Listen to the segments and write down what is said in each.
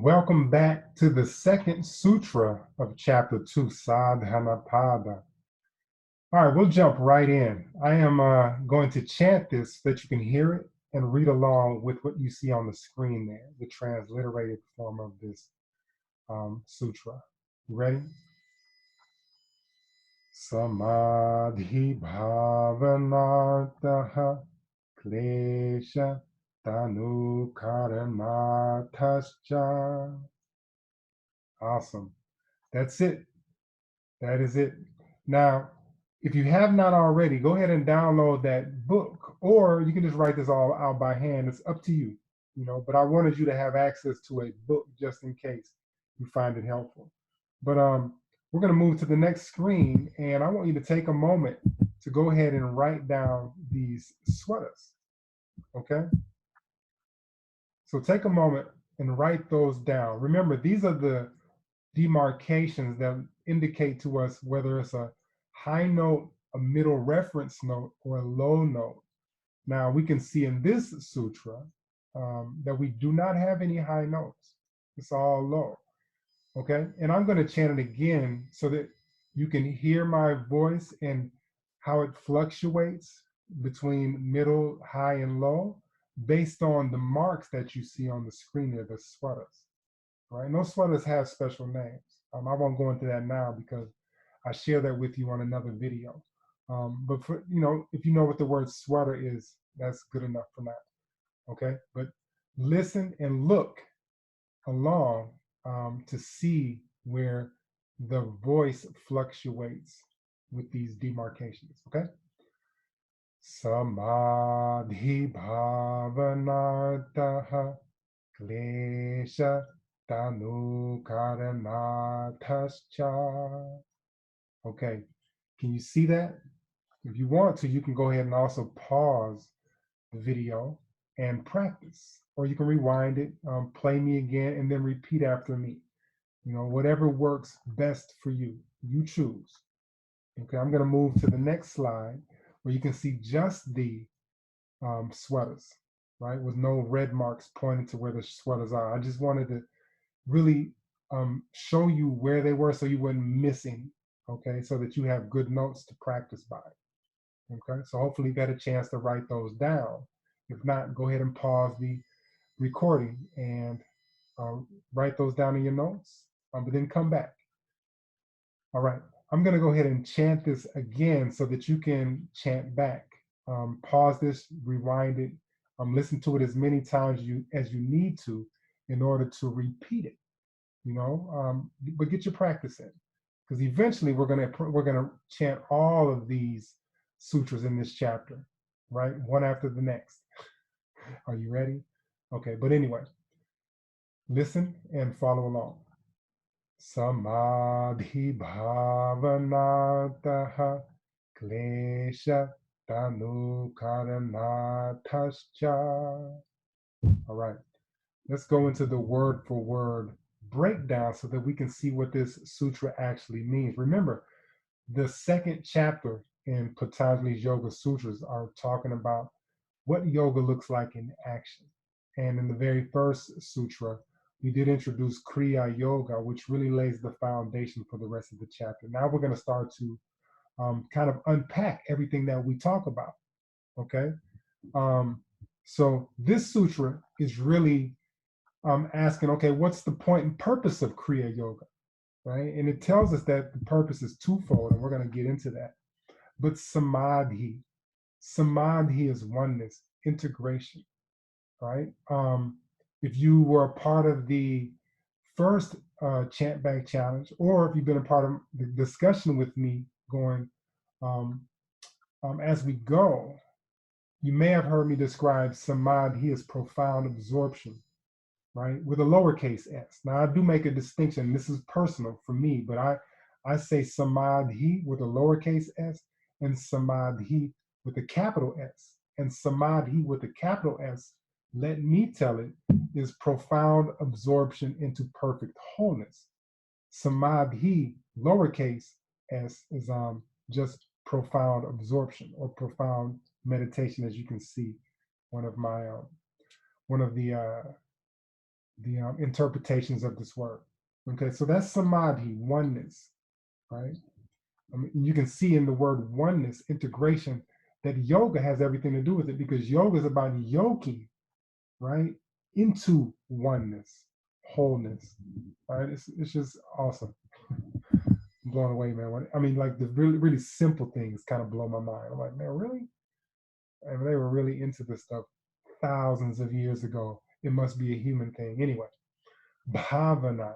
Welcome back to the second sutra of chapter 2, Sādhana Pāda. All right, we'll jump right in. I am going to chant this so that you can hear it and read along with what you see on the screen there, the transliterated form of this sutra. You ready? Samādhi bhavanartaha klesha tanu karanatascha. Awesome. That's it. That is it. Now, if you have not already, go ahead and download that book, or you can just write this all out by hand. It's up to you, but I wanted you to have access to a book just in case you find it helpful. But we're going to move to the next screen, and I want you to take a moment to go ahead and write down these sutras, okay? So take a moment and write those down. Remember, these are the demarcations that indicate to us whether it's a high note, a middle reference note, or a low note. Now we can see in this sutra that we do not have any high notes. It's all low. Okay, and I'm going to chant it again so that you can hear my voice and how it fluctuates between middle, high, and low based on the marks that you see on the screen there, the sutras. Right? And those sutras have special names. I won't go into that now because I share that with you on another video. But for, if you know what the word sutra is, that's good enough for now. Okay, but listen and look along to see where the voice fluctuates with these demarcations. Okay. Samādhi bhavanartaha klesha tanu karanatascha. Okay, can you see that? If you want to, you can go ahead and also pause the video and practice, or you can rewind it, play me again, and then repeat after me. Whatever works best for you, you choose. Okay, I'm going to move to the next slide where you can see just the sutras, right, with no red marks pointing to where the sutras are. I just wanted to really show you where they were so you wouldn't miss any, okay, so that you have good notes to practice by. Okay, so hopefully you got a chance to write those down. If not, go ahead and pause the recording and write those down in your notes, but then come back. All right, I'm going to go ahead and chant this again so that you can chant back. Pause this, rewind it, listen to it as many times as you need to in order to repeat it. But get your practice in, because eventually we're gonna chant all of these sutras in this chapter, right? One after the next. Are you ready? Okay, but anyway, listen and follow along. Samādhi bhavanartaha klesha tanu karanatascha. All right, let's go into the word for word breakdown so that we can see what this sutra actually means. Remember, the second chapter in Patanjali's Yoga Sutras are talking about what yoga looks like in action. And in the very first sutra, we did introduce Kriya Yoga, which really lays the foundation for the rest of the chapter. Now we're going to start to kind of unpack everything that we talk about. Okay. So this sutra is really asking, okay, what's the point and purpose of Kriya Yoga, right? And it tells us that the purpose is twofold, and we're going to get into that. But Samādhi is oneness, integration, right? If you were a part of the first ChantBack challenge, or if you've been a part of the discussion with me going as we go, you may have heard me describe Samādhi as profound absorption, right, with a lowercase s. Now I do make a distinction. This is personal for me, but I say Samādhi with a lowercase s and Samādhi with a capital S. And Samādhi with a capital S, let me tell it, is profound absorption into perfect wholeness. Samādhi, lowercase s, is just profound absorption or profound meditation, as you can see. One of the interpretations of this word. Okay, so that's samadhi, oneness, right? I mean, you can see in the word oneness, integration, that yoga has everything to do with it, because yoga is about yoking, right, into oneness, wholeness, right? It's just awesome. I'm blown away, man. I mean, like the really, really simple things kind of blow my mind. I'm like, man, really? And they were really into this stuff thousands of years ago. It must be a human thing. Anyway, bhavana.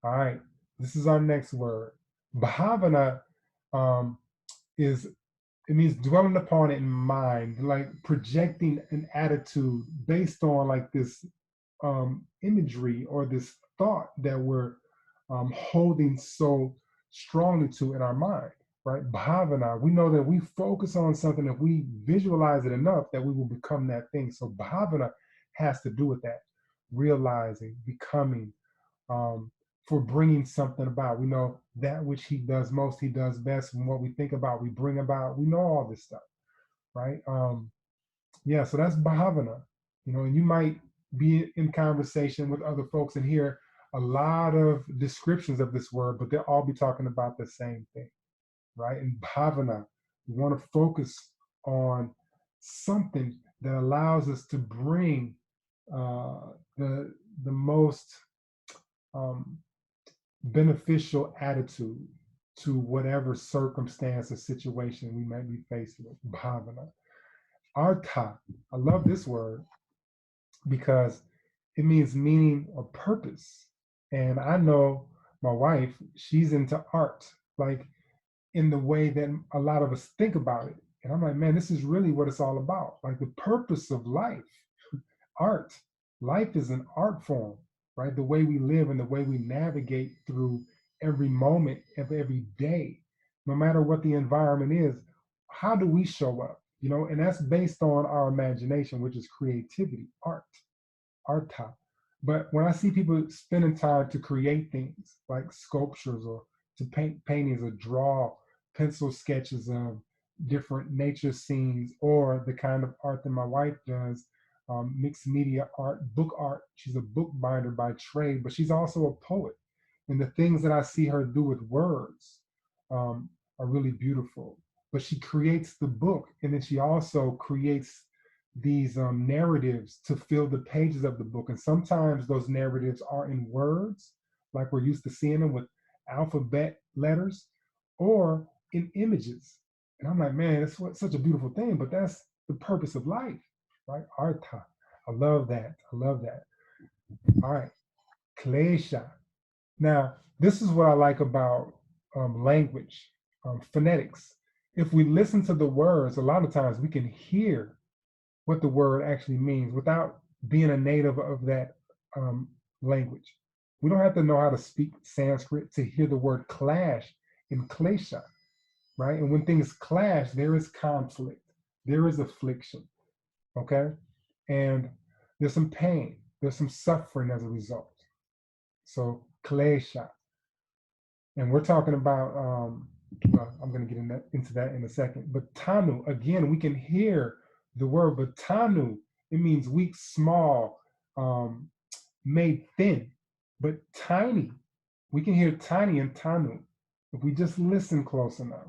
All right, this is our next word. Bhavana um, is, it means dwelling upon it in mind, like projecting an attitude based on like this imagery or this thought that we're holding so strongly to in our mind, right? Bhavana, we know that we focus on something, if we visualize it enough, that we will become that thing. So bhavana has to do with that, realizing, becoming, for bringing something about. We know that which he does most, he does best, and what we think about, we bring about. We know all this stuff, right? Yeah, so that's bhavana. And you might be in conversation with other folks and hear a lot of descriptions of this word, but they'll all be talking about the same thing, right? And bhavana, we want to focus on something that allows us to bring the most um, beneficial attitude to whatever circumstance or situation we might be faced with. Bhavana. Artha. I love this word because it means meaning or purpose. And I know my wife, she's into art, like in the way that a lot of us think about it. And I'm like, man, this is really what it's all about. Like the purpose of life, art. Life is an art form, right? The way we live and the way we navigate through every moment of every day, no matter what the environment is, how do we show up? And that's based on our imagination, which is creativity, art, artha. But when I see people spending time to create things like sculptures or to paint paintings or draw pencil sketches of different nature scenes, or the kind of art that my wife does, mixed media art, book art. She's a bookbinder by trade, but she's also a poet. And the things that I see her do with words are really beautiful. But she creates the book, and then she also creates these narratives to fill the pages of the book. And sometimes those narratives are in words, like we're used to seeing them with alphabet letters, or in images. And I'm like, man, it's such a beautiful thing, but that's the purpose of life, right? Artha. I love that. I love that. All right. Klesha. Now, this is what I like about language, phonetics. If we listen to the words, a lot of times we can hear what the word actually means without being a native of that language. We don't have to know how to speak Sanskrit to hear the word clash in klesha, right? And when things clash, there is conflict, there is affliction, okay? And there's some pain, there's some suffering as a result. So klesha. And we're talking about, well, I'm going to get into that in a second. But tanu, again, we can hear the word, but tanu, it means weak, small, made thin, but tiny. We can hear tiny and tanu if we just listen close enough.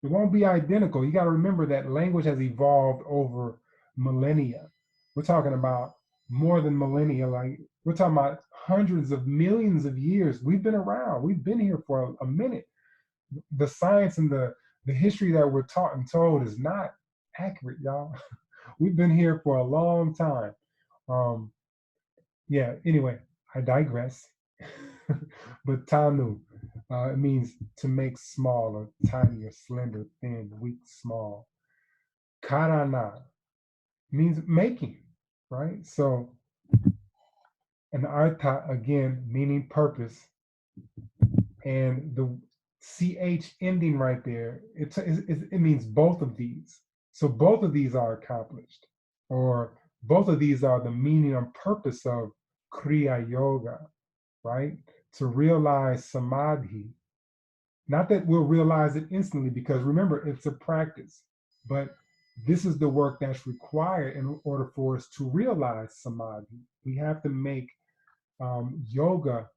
It won't be identical. You got to remember that language has evolved over millennia. We're talking about more than millennia. Like we're talking about hundreds of millions of years. We've been around. We've been here for a minute. The science and the history that we're taught and told is not accurate, y'all. We've been here for a long time. Yeah, anyway, I digress. But tanu, it means to make small or tiny or slender, thin, weak, small. Karana means making, right? So, an artha, again, meaning purpose, and the ch ending right there, it means both of these. So both of these are accomplished, or both of these are the meaning and purpose of kriya yoga, right? To realize samadhi. Not that we'll realize it instantly, because remember, it's a practice, but this is the work that's required in order for us to realize samadhi. We have to make yoga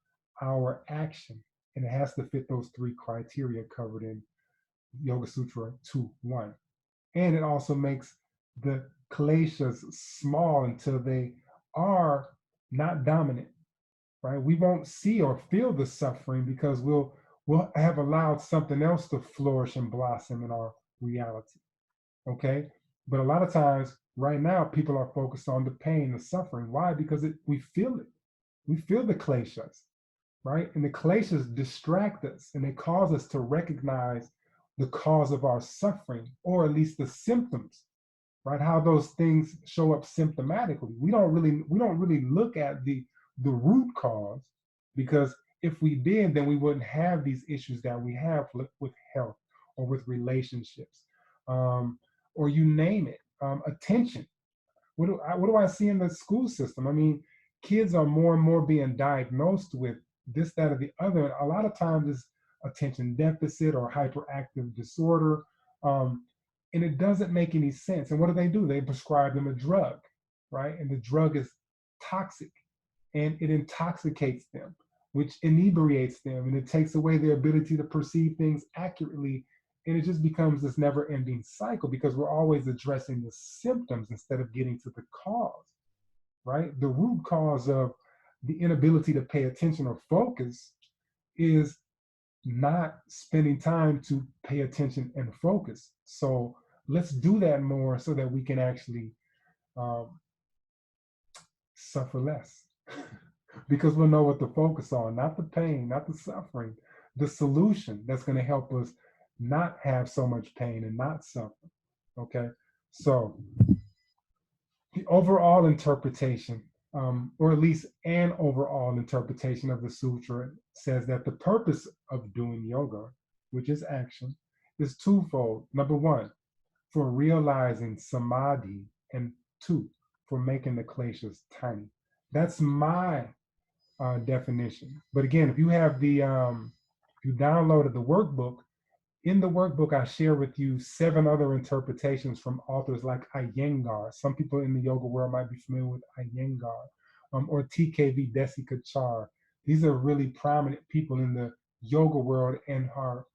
our action, and it has to fit those three criteria covered in Yoga Sutra 2.1. And it also makes the kleshas small until they are not dominant, right? We won't see or feel the suffering because we'll have allowed something else to flourish and blossom in our reality, okay? But a lot of times right now, people are focused on the pain, the suffering. Why? Because we feel it. We feel the kleshas, right? And the kleshas distract us and they cause us to recognize the cause of our suffering, or at least the symptoms, right? How those things show up symptomatically. We don't really look at the root cause, because if we did, then we wouldn't have these issues that we have with health or with relationships, or you name it. Attention. What do I see in the school system? I mean, kids are more and more being diagnosed with this, that, or the other. A lot of times it's attention deficit or hyperactive disorder. And it doesn't make any sense. And what do? They prescribe them a drug, right? And the drug is toxic and it intoxicates them, which inebriates them, and it takes away their ability to perceive things accurately. And it just becomes this never ending cycle because we're always addressing the symptoms instead of getting to the cause, right? The root cause of the inability to pay attention or focus is not spending time to pay attention and focus. So let's do that more so that we can actually suffer less because we'll know what to focus on, not the pain, not the suffering, the solution that's going to help us not have so much pain and not suffer. Okay, so the overall interpretation, or at least an overall interpretation of the sutra, says that the purpose of doing yoga, which is action, is twofold. Number one, for realizing samadhi, and two, for making the kleshas tiny. That's my definition. But again, if you have the, if you downloaded the workbook, in the workbook, I share with you 7 other interpretations from authors like Iyengar. Some people in the yoga world might be familiar with Iyengar, or TKV Desikachar. These are really prominent people in the yoga world and are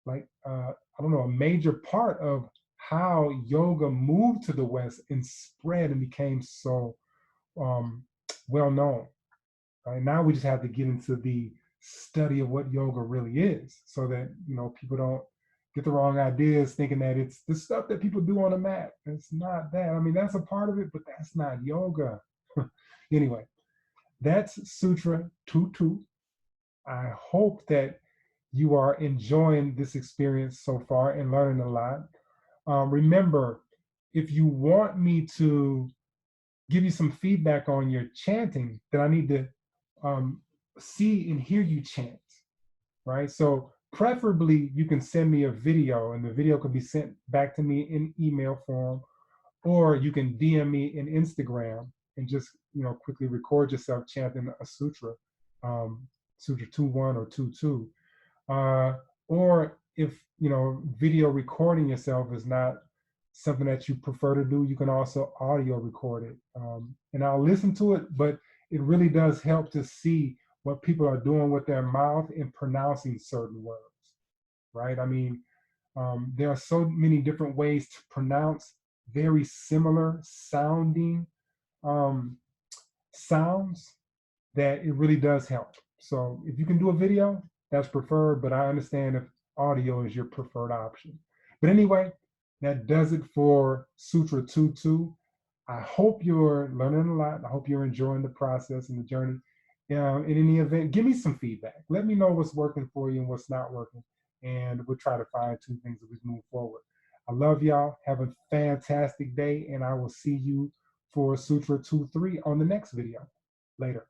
like, I don't know, a major part of how yoga moved to the West and spread and became so well known. Right? Now we just have to get into the study of what yoga really is, so that people don't get the wrong ideas thinking that it's the stuff that people do on the mat. It's not that. I mean, that's a part of it, but that's not yoga. Anyway, that's Sutra 2.2. I hope that you are enjoying this experience so far and learning a lot. Remember, if you want me to give you some feedback on your chanting, then I need to see and hear you chant, right? So preferably you can send me a video, and the video can be sent back to me in email form, or you can DM me in Instagram and just quickly record yourself chanting a sutra, Sutra 2.1 or 2.2. Or if video recording yourself is not something that you prefer to do, you can also audio record it, and I'll listen to it. But it really does help to see what people are doing with their mouth in pronouncing certain words, right? I mean, there are so many different ways to pronounce very similar sounding sounds that it really does help. So if you can do a video, that's preferred, but I understand if audio is your preferred option. But anyway, that does it for Sutra 2.2. I hope you're learning a lot. I hope you're enjoying the process and the journey. In any event, give me some feedback. Let me know what's working for you and what's not working, and we'll try to find 2 things as we move forward. I love y'all. Have a fantastic day, and I will see you for Sutra 2.3 on the next video. Later.